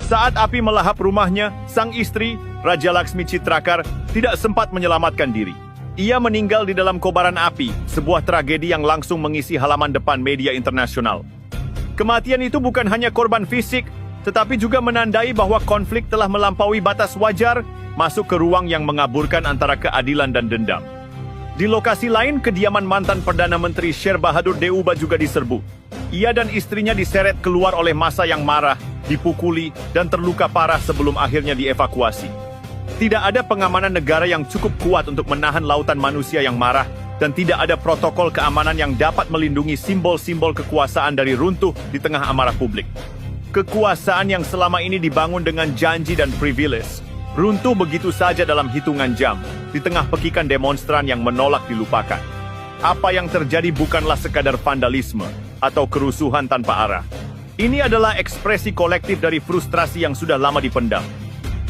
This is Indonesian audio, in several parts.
Saat api melahap rumahnya, sang istri, Raja Laksmi Chitrakar, tidak sempat menyelamatkan diri. Ia meninggal di dalam kobaran api, sebuah tragedi yang langsung mengisi halaman depan media internasional. Kematian itu bukan hanya korban fisik, tetapi juga menandai bahwa konflik telah melampaui batas wajar, masuk ke ruang yang mengaburkan antara keadilan dan dendam. Di lokasi lain, kediaman mantan Perdana Menteri Sher Bahadur Deuba juga diserbu. Ia dan istrinya diseret keluar oleh massa yang marah, dipukuli, dan terluka parah sebelum akhirnya dievakuasi. Tidak ada pengamanan negara yang cukup kuat untuk menahan lautan manusia yang marah, dan tidak ada protokol keamanan yang dapat melindungi simbol-simbol kekuasaan dari runtuh di tengah amarah publik. Kekuasaan yang selama ini dibangun dengan janji dan privilege, runtuh begitu saja dalam hitungan jam, di tengah pekikan demonstran yang menolak dilupakan. Apa yang terjadi bukanlah sekadar vandalisme atau kerusuhan tanpa arah. Ini adalah ekspresi kolektif dari frustrasi yang sudah lama dipendam.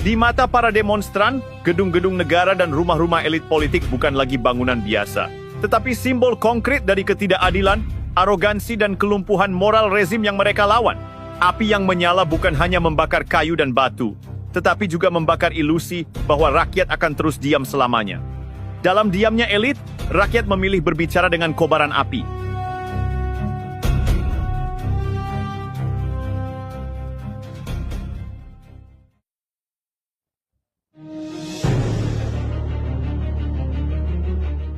Di mata para demonstran, gedung-gedung negara dan rumah-rumah elit politik bukan lagi bangunan biasa, tetapi simbol konkret dari ketidakadilan, arogansi dan kelumpuhan moral rezim yang mereka lawan. Api yang menyala bukan hanya membakar kayu dan batu, tetapi juga membakar ilusi bahwa rakyat akan terus diam selamanya. Dalam diamnya elit, rakyat memilih berbicara dengan kobaran api.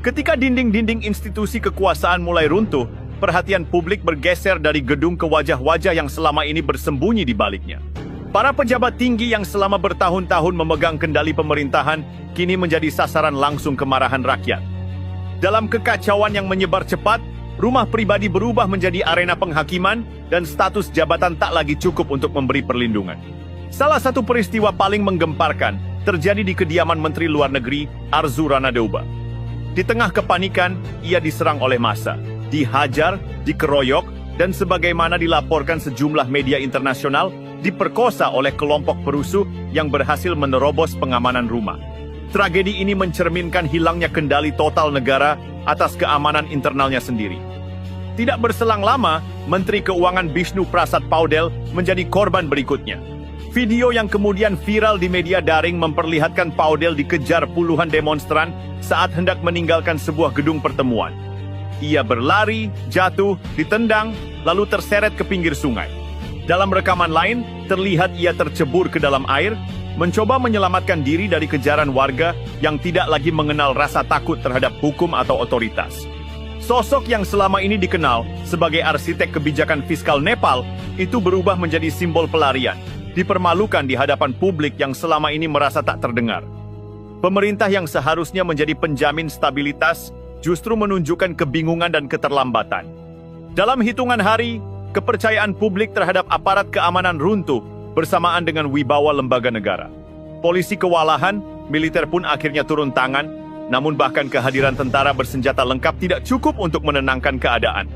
Ketika dinding-dinding institusi kekuasaan mulai runtuh, perhatian publik bergeser dari gedung ke wajah-wajah yang selama ini bersembunyi di baliknya. Para pejabat tinggi yang selama bertahun-tahun memegang kendali pemerintahan, kini menjadi sasaran langsung kemarahan rakyat. Dalam kekacauan yang menyebar cepat, rumah pribadi berubah menjadi arena penghakiman, dan status jabatan tak lagi cukup untuk memberi perlindungan. Salah satu peristiwa paling menggemparkan terjadi di kediaman Menteri Luar Negeri, Arzu Rana Deuba. Di tengah kepanikan, ia diserang oleh massa, dihajar, dikeroyok, dan sebagaimana dilaporkan sejumlah media internasional, diperkosa oleh kelompok perusuh yang berhasil menerobos pengamanan rumah. Tragedi ini mencerminkan hilangnya kendali total negara atas keamanan internalnya sendiri. Tidak berselang lama, Menteri Keuangan Bishnu Prasad Paudel menjadi korban berikutnya. Video yang kemudian viral di media daring memperlihatkan Paudel dikejar puluhan demonstran saat hendak meninggalkan sebuah gedung pertemuan. Ia berlari, jatuh, ditendang, lalu terseret ke pinggir sungai. Dalam rekaman lain, terlihat ia tercebur ke dalam air, mencoba menyelamatkan diri dari kejaran warga yang tidak lagi mengenal rasa takut terhadap hukum atau otoritas. Sosok yang selama ini dikenal sebagai arsitek kebijakan fiskal Nepal itu berubah menjadi simbol pelarian, dipermalukan di hadapan publik yang selama ini merasa tak terdengar. Pemerintah yang seharusnya menjadi penjamin stabilitas justru menunjukkan kebingungan dan keterlambatan. Dalam hitungan hari, kepercayaan publik terhadap aparat keamanan runtuh bersamaan dengan wibawa lembaga negara. Polisi kewalahan, militer pun akhirnya turun tangan, namun bahkan kehadiran tentara bersenjata lengkap tidak cukup untuk menenangkan keadaan.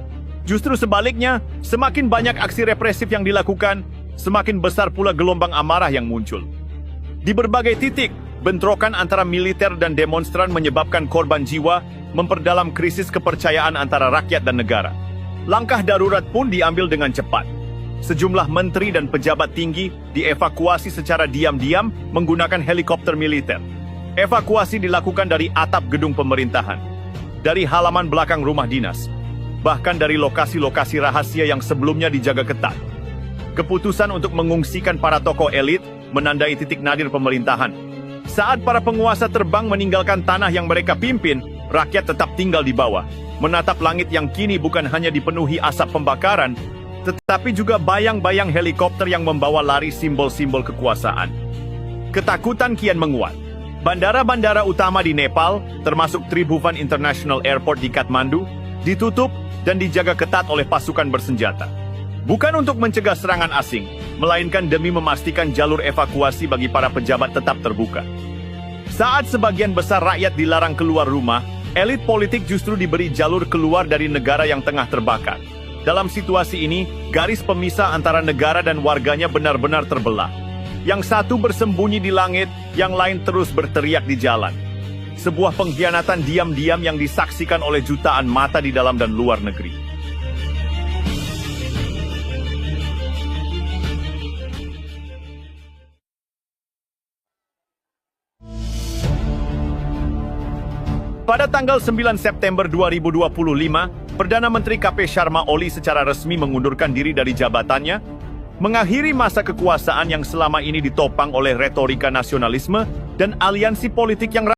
Justru sebaliknya, semakin banyak aksi represif yang dilakukan, semakin besar pula gelombang amarah yang muncul. Di berbagai titik, bentrokan antara militer dan demonstran menyebabkan korban jiwa, memperdalam krisis kepercayaan antara rakyat dan negara. Langkah darurat pun diambil dengan cepat. Sejumlah menteri dan pejabat tinggi dievakuasi secara diam-diam menggunakan helikopter militer. Evakuasi dilakukan dari atap gedung pemerintahan, dari halaman belakang rumah dinas, bahkan dari lokasi-lokasi rahasia yang sebelumnya dijaga ketat. Keputusan untuk mengungsikan para tokoh elit menandai titik nadir pemerintahan. Saat para penguasa terbang meninggalkan tanah yang mereka pimpin, rakyat tetap tinggal di bawah, menatap langit yang kini bukan hanya dipenuhi asap pembakaran, tetapi juga bayang-bayang helikopter yang membawa lari simbol-simbol kekuasaan. Ketakutan kian menguat. Bandara-bandara utama di Nepal, termasuk Tribhuvan International Airport di Kathmandu, ditutup dan dijaga ketat oleh pasukan bersenjata. Bukan untuk mencegah serangan asing, melainkan demi memastikan jalur evakuasi bagi para pejabat tetap terbuka. Saat sebagian besar rakyat dilarang keluar rumah, elit politik justru diberi jalur keluar dari negara yang tengah terbakar. Dalam situasi ini, garis pemisah antara negara dan warganya benar-benar terbelah. Yang satu bersembunyi di langit, yang lain terus berteriak di jalan. Sebuah pengkhianatan diam-diam yang disaksikan oleh jutaan mata di dalam dan luar negeri. Pada tanggal 9 September 2025, Perdana Menteri KP Sharma Oli secara resmi mengundurkan diri dari jabatannya, mengakhiri masa kekuasaan yang selama ini ditopang oleh retorika nasionalisme dan aliansi politik yang